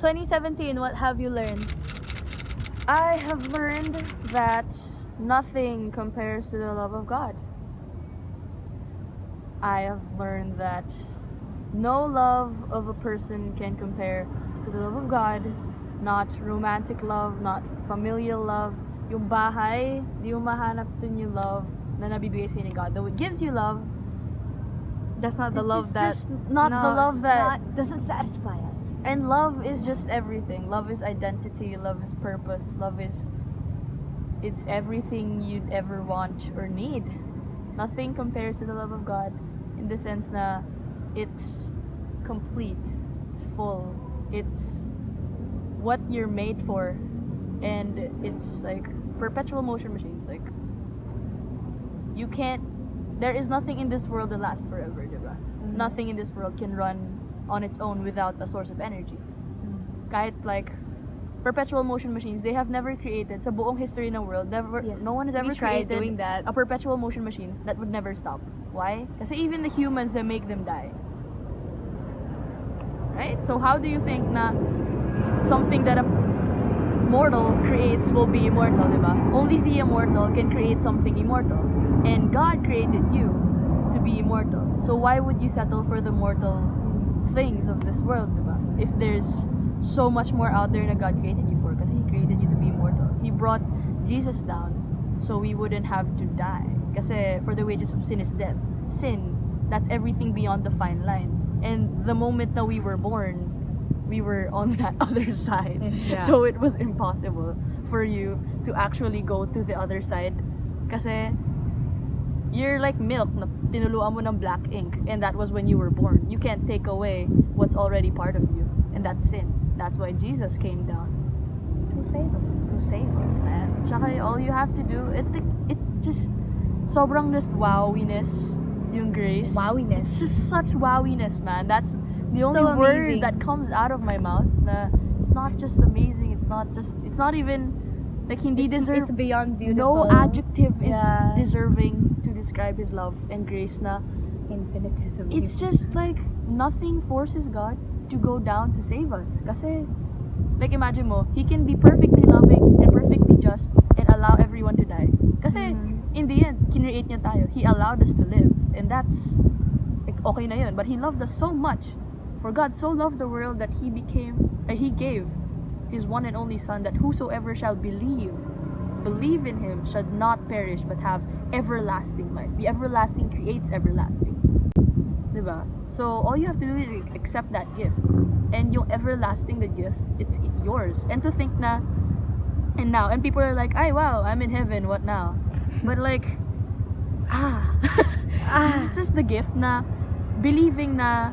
2017, what have you learned? I have learned that nothing compares to the love of God. I have learned that no love of a person can compare to the love of God. Not romantic love, not familial love. Yung bahay, di mo mahanap dun yung love na nabibigay sa'yo ni God. Though it gives you love, That's not the it's love that just not the love that doesn't satisfy us. And love is just everything. Love is identity, love is purpose, it's everything you'd ever want or need. Nothing compares to the love of God in the sense na it's complete, it's full, it's what you're made for, and it's like perpetual motion machines. Like there is nothing in this world that lasts forever, diba? Nothing in this world can run on its own without a source of energy. Kahit like perpetual motion machines, they have never created sa buong history ng world, no one has ever tried created doing that. a perpetual motion machine that would never stop. Why? Kasi even the humans that make them die. Right? So how do you think na something that a mortal creates will be immortal, diba? Only the immortal can create something immortal. And God created you to be immortal. So why would you settle for the mortal things of this world, diba? If there's so much more out there that God created you for, because He created you to be immortal. He brought Jesus down so we wouldn't have to die. Kasi for the wages of sin is death. Sin, that's everything beyond the fine line. And the moment that we were born, we were on that other side. Yeah. So it was impossible for you to actually go to the other side. Kasi you're like milk na tinuluan mo ng black ink, and that was when you were born. You can't take away what's already part of you, and that's sin. That's why Jesus came down To save us. to save us, man. Tsaka all you have to do, it just sobrang just wowiness yung grace. Wowiness. It's just such wowiness, man. That's the only So word amazing. that comes out of my mouth. Na it's not just amazing. It's not even like hindi deserve. It's beyond beautiful. No adjective is Yeah. deserving to describe His love and grace. Na Infinitism. it's just like nothing forces God to go down to save us. Kasi like imagine mo, He can be perfectly loving and perfectly just and allow everyone to die. Kasi in the end, kinreate niya tayo. He allowed us to live, and that's like, okay na yun. But He loved us so much. For God so loved the world that He gave His one and only Son, that whosoever shall believe in Him should not perish but have everlasting life. The everlasting creates everlasting. Diba? So all you have to do is accept that gift. And yung everlasting, the gift, it's yours. And to think na, and people are like, ay wow, I'm in heaven, what now? But like, it's just the gift na, believing na,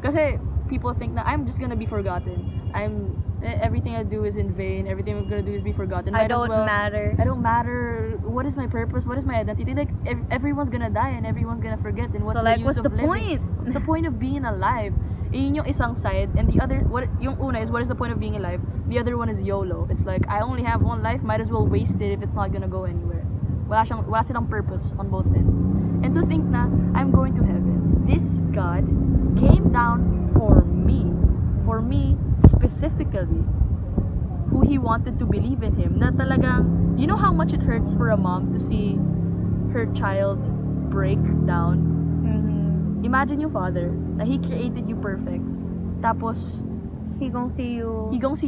kasi people think na, I'm just gonna be forgotten. Everything I do is in vain, everything I'm gonna do is be forgotten. I don't matter. I don't matter. What is my purpose? What is my identity? Like, everyone's gonna die and everyone's gonna forget. And what's So like, the use what's of the living? point? What's the point of being alive? Yun yung isang side, and the other, yung una is, what is the point of being alive? The other one is YOLO. It's like, I only have one life, might as well waste it if it's not gonna go anywhere. Wala silang purpose on both ends. And to think na, I'm going to heaven. This God came down for me specifically, who He wanted to believe in Him. Na talagang, you know how much it hurts for a mom to see her child break down? Imagine your father, na He created you perfect. Tapos, He gonna see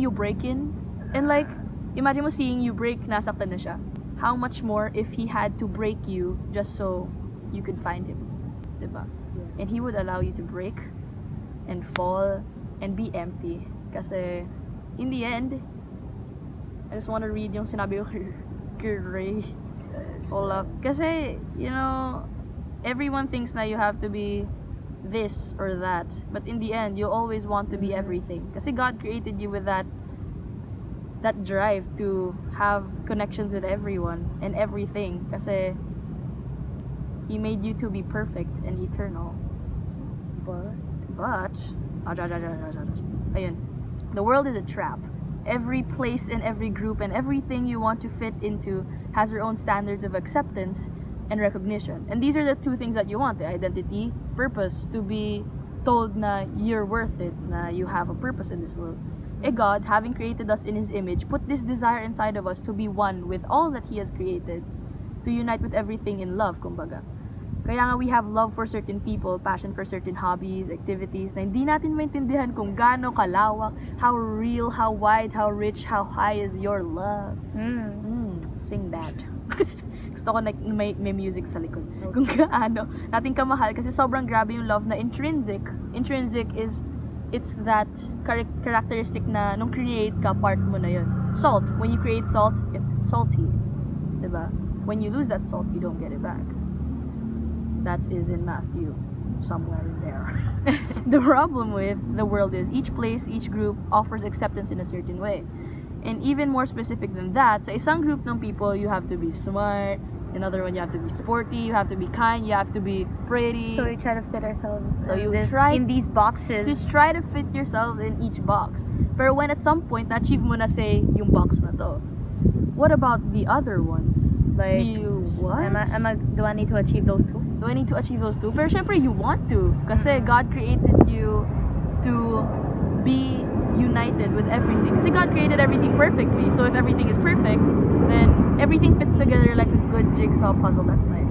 you breaking. And like, imagine mo seeing you break, nasaktan na siya. How much more if He had to break you just so you could find Him. Diba? Yeah. And He would allow you to break and fall and be empty. Kasi, in the end, I just want to read yung sinabi ko kay Ray. Hold up. Kasi, you know, everyone thinks na you have to be this or that. But in the end, you always want to be everything. Kasi God created you with that drive to have connections with everyone and everything. Kasi He made you to be perfect and eternal. But ayun. The world is a trap. Every place and every group and everything you want to fit into has their own standards of acceptance and recognition. And these are the two things that you want: the identity, purpose, to be told na you're worth it, na you have a purpose in this world. God, having created us in His image, put this desire inside of us to be one with all that He has created, to unite with everything in love, kumbaga. Kaya nga we have love for certain people, passion for certain hobbies, activities, na hindi natin maintindihan kung gaano kalawak, how real, how wide, how rich, how high is your love. Sing that. Gusto ko may music sa likod. Kung gaano natin kamahal, kasi sobrang grabe yung love na intrinsic. Intrinsic is, it's that characteristic na nung create ka, part mo na yun. Salt. When you create salt, it's salty. Diba? When you lose that salt, you don't get it back. That is in Matthew, somewhere in there. The problem with the world is each place, each group offers acceptance in a certain way. And even more specific than that, sa isang group ng people, you have to be smart. Another one, you have to be sporty, you have to be kind, you have to be pretty. So we try to fit ourselves in these boxes. To try to fit yourself in each box. Pero when at some point, na-achieve mo na say, yung box na to, what about the other ones? Like, what? Do I need to achieve those two? Do I need to achieve those two? Pero syempre, you want to. Kasi God created you to be united with everything. Kasi God created everything perfectly. So if everything is perfect, then everything fits together like a good jigsaw puzzle. That's life.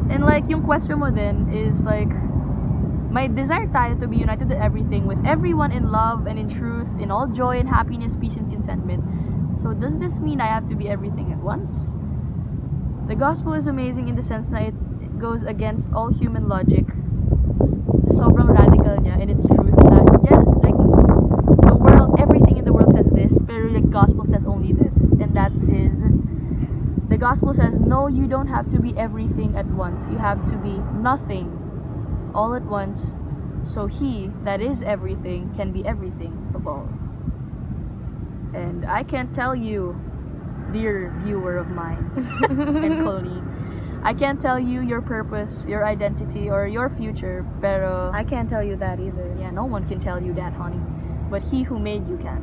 And like, yung question mo then is like, my desire tayo to be united with everything, with everyone in love and in truth, in all joy and happiness, peace and contentment. So does this mean I have to be everything at once? The gospel is amazing in the sense na it goes against all human logic. Sobrang radical niya in its truth that, yeah, like, the world, everything in the world says this, pero the gospel says only this. And that is, the gospel says, no, you don't have to be everything at once. You have to be nothing all at once, so He that is everything can be everything of all. And I can't tell you, dear viewer of mine and Colline, I can't tell you your purpose, your identity, or your future, pero I can't tell you that either. yeah, no one can tell you that, honey. But He who made you can.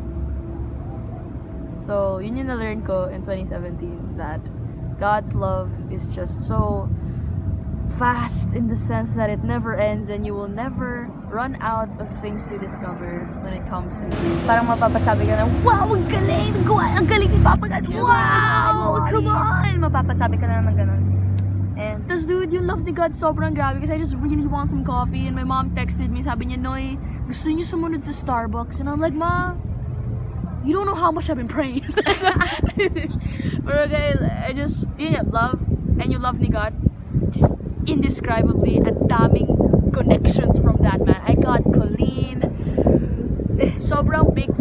So, yun yung na-learn ko in 2017, that God's love is just so vast in the sense that it never ends and you will never run out of things to discover when it comes to Jesus. Parang mapapasabi ka na, wow, ang galing! Ang galing ni Papa God! Wow! Come on! Mapapasabi ka na ng ganun. And tas dude, yung love ni God sobrang grabe kasi I just really want some coffee and my mom texted me, sabi niya, Noy, gusto niyo sumunod sa Starbucks? And I'm like, Ma, you don't know how much I've been praying. But okay, I just, yun yeah, love, and yung love ni God, just indescribably, a daming connections from that man. I got Colline, sobrang big,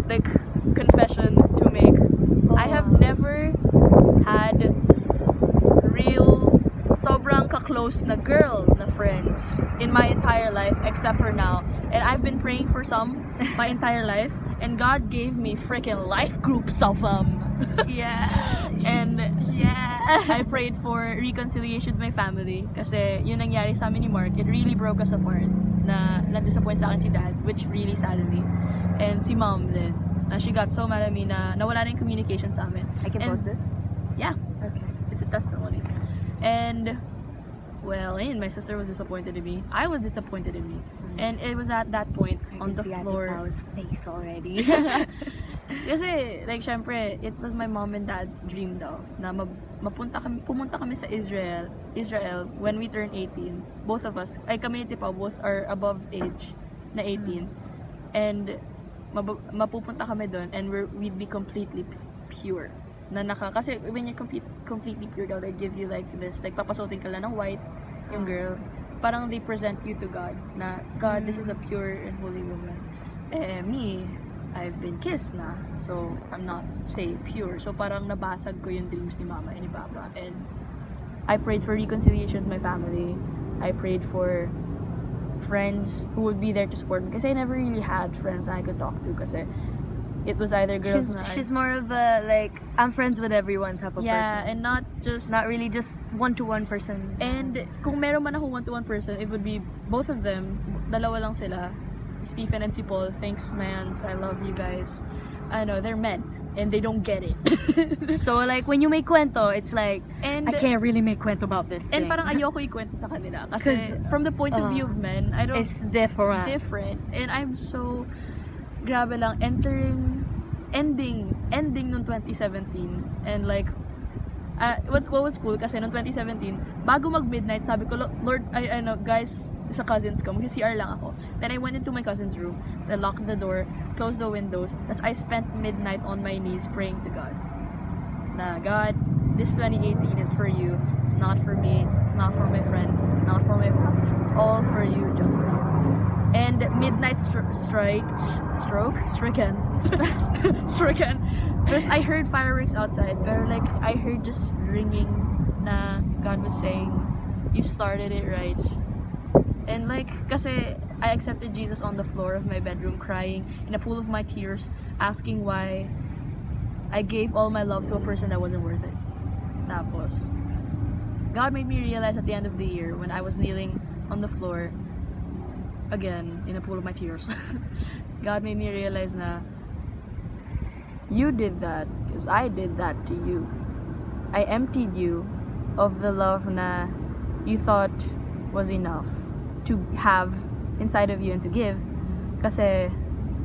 like, confession to make. I have never had real, sobrang ka-close na girl na friends in my entire life except for now. And I've been praying for some my entire life, and God gave me freaking life groups of them. yeah. And Yeah. I prayed for reconciliation with my family kasi yun nangyari sa amin ni Mark. It really broke us apart na na-disappoint sa akin si Dad, which really saddened me. And si Mom din. She got so mad at me na nawala na yung communication sa amin. I can post this? Yeah. Okay. It's a testimony. And, well, my sister was disappointed in me. I was disappointed in me. And it was at that point on the floor. I can see face already. Kasi, like, syempre, it was my mom and dad's dream daw na pumunta kami sa Israel when we turned 18. Both of us, ay community pa, both are above age na 18. And mapupunta kami doon and we'd be completely pure. Kasi when you're completely pure daw, they give you like this, like papasutin ka lang ng white, yung girl. Parang they present you to God na, God, this is a pure and holy woman. Me, I've been kissed na. So, I'm not, say, pure. So, parang nabasag ko yung dreams ni Mama and ni Papa. And I prayed for reconciliation with my family. I prayed for friends who would be there to support me. Kasi I never really had friends that I could talk to. Kasi it was either girls she's more of a, like, I'm friends with everyone type of person. Yeah, and not really just one-to-one person. And kung meron man akong one-to-one person, it would be both of them. Dalawa lang sila. Stephen and si Paul. Thanks, mans. I love you guys. I know, they're men. And they don't get it. So, like, when you make kwento, it's like, and I can't really make kwento about this thing. And parang ayoko ikwento sa kanila. Kasi from the point of view of men, it's different. And I'm so grabe lang, ending nung 2017, and like, what was cool kasi nung 2017, bago mag-midnight, sabi ko, Lord, I know, guys, sa cousins ko, mag-CR lang ako. Then I went into my cousin's room, so I locked the door, closed the windows, as I spent midnight on my knees praying to God. Na, God, this 2018 is for you. It's not for me. It's not for my friends. Not for my family. It's all for you, just for you. And midnight stricken. Because I heard fireworks outside, but like I heard just ringing. Na God was saying, you started it right. And like, kasi I accepted Jesus on the floor of my bedroom, crying in a pool of my tears, asking why I gave all my love to a person that wasn't worth it. Tapos, God made me realize at the end of the year, when I was kneeling on the floor, again, in a pool of my tears, God made me realize na, you did that, because I did that to you. I emptied you of the love na you thought was enough to have inside of you and to give, kasi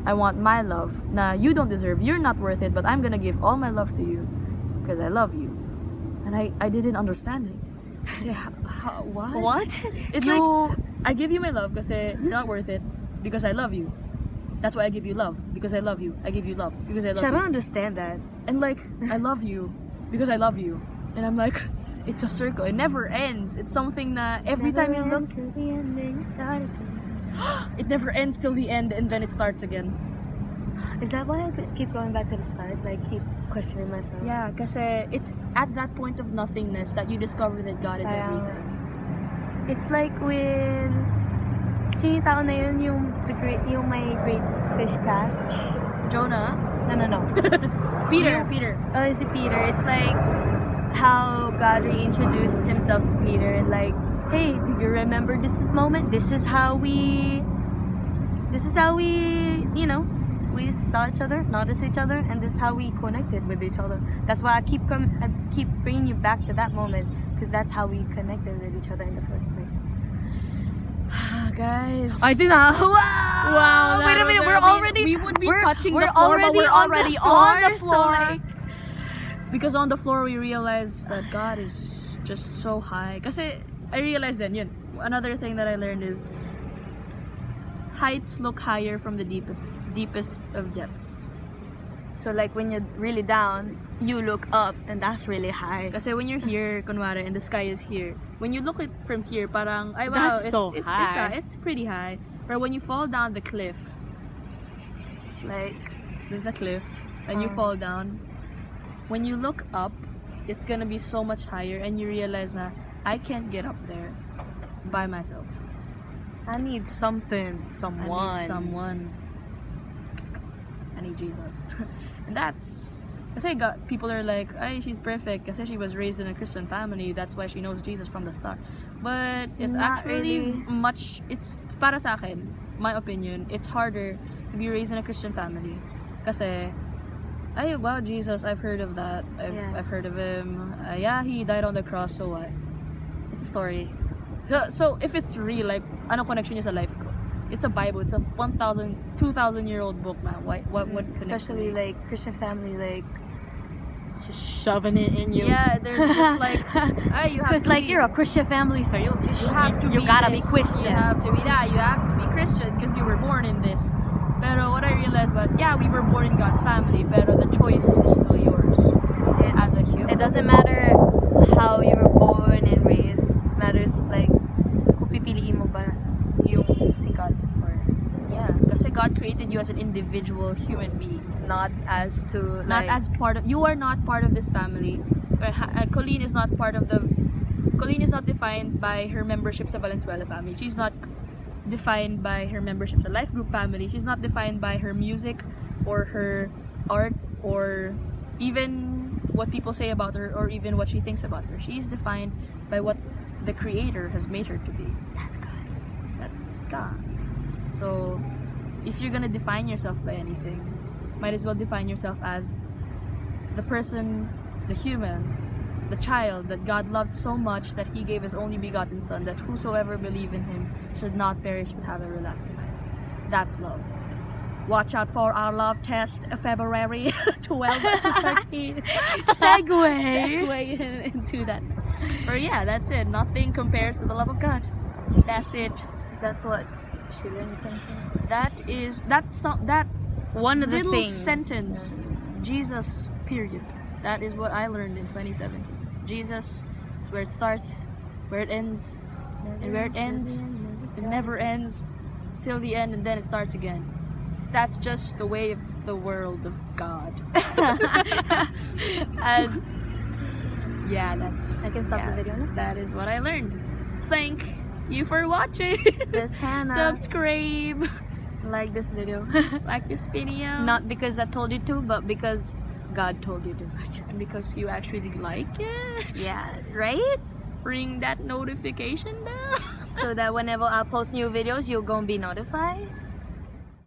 I want my love na you don't deserve, you're not worth it, but I'm gonna give all my love to you because I love you. And I didn't understand it. Kasi, what? What? It's like, I give you my love kasi you're not worth it because I love you. That's why I give you love, because I love you. I give you love because I love I you. don't understand that. And like, I love you because I love you. And I'm like, it's a circle. It never ends. It's something that every time you look, Till the end, then you start again. it never ends till the end, and then it starts again. Is that why I keep going back to the start? Like, keep questioning myself? Yeah, kasi it's at that point of nothingness that you discover that God is everything. It's like with... Sino yung tao na yun? Yung may great fish catch? Jonah? No. Peter. Oh, is it Peter? It's like how God reintroduced himself to Peter. Like, hey, do you remember this moment? This is how we, you know, we saw each other, noticed each other, and this is how we connected with each other. That's why I keep bringing you back to that moment, because that's how we connected with each other in the first place. Guys. I did not. Wow. Wait a minute. We would be touching the floor, but we're already on the floor. So like, because on the floor we realize that God is just so high. Kasi I realized then, yun, another thing that I learned is heights look higher from the deepest of depths. So like when you're really down, you look up, and that's really high. Kasi when you're here, kunwari, and the sky is here, when you look at from here, parang, ay wow, That's so high. It's pretty high. But when you fall down the cliff, It's like, there's a cliff, and you fall down. When you look up, it's gonna be so much higher, and you realize na I can't get up there by myself. I need something, someone. I need someone. I need Jesus. And that's kasi people are like, ay, she's perfect kasi she was raised in a Christian family, that's why she knows Jesus from the start. But it's Not actually really. it's para sa akin, my opinion, it's harder to be raised in a Christian family. Kasi, ay, wow, Jesus, I've heard of that. I've heard of him. Yeah, he died on the cross, so what? It's a story. So if it's real, like, ano connection niya sa life ko? It's a Bible. It's a 1,000, 2,000-year-old book, man. What Especially like Christian family, like just shoving it in you. Yeah, they're just like, ay, you have Because to like be, you're a Christian family, so you have to you be gotta this, be Christian. You have to be that. You have to be Christian because you were born in this. Pero what I realized, but yeah, we were born in God's family, pero the choice is still yours as a human. It doesn't matter how you were born and raised. It matters like kung pipiliin mo ba yung si God or Yeah, kasi God created you as an individual human being, not as to not like, as part of. You are not part of this family. Colline is not part of the. Colline is not defined by her membership sa Valenzuela family. She's not defined by her membership sa Life Group family. She's not defined by her music or her art or even what people say about her or even what she thinks about her. She's defined by what the Creator has made her to be. that's God. That's God. So, if you're gonna define yourself by anything, might as well define yourself as the person, the human, the child that God loved so much that He gave His only begotten Son, that whosoever believe in Him should not perish but have everlasting life. That's love. Watch out for our love test February 12 to 13. Segue. Into that. But yeah, that's it. Nothing compares to the love of God. That's it. That's what she learned something. That One of the little things. sentence, Jesus, period. That is what I learned in 2017. Jesus, it's where it starts, where it ends, and where it ends, it never ends till the end, and then it starts again. That's just the way of the world of God. And yeah, I can stop the video now. that is what I learned. Thank you for watching. This Hannah. Subscribe, Like this video. like this video. Not because I told you to, but because God told you to. And because you actually like it. Yeah, right? Ring that notification bell. So that whenever I post new videos, you're gonna be notified.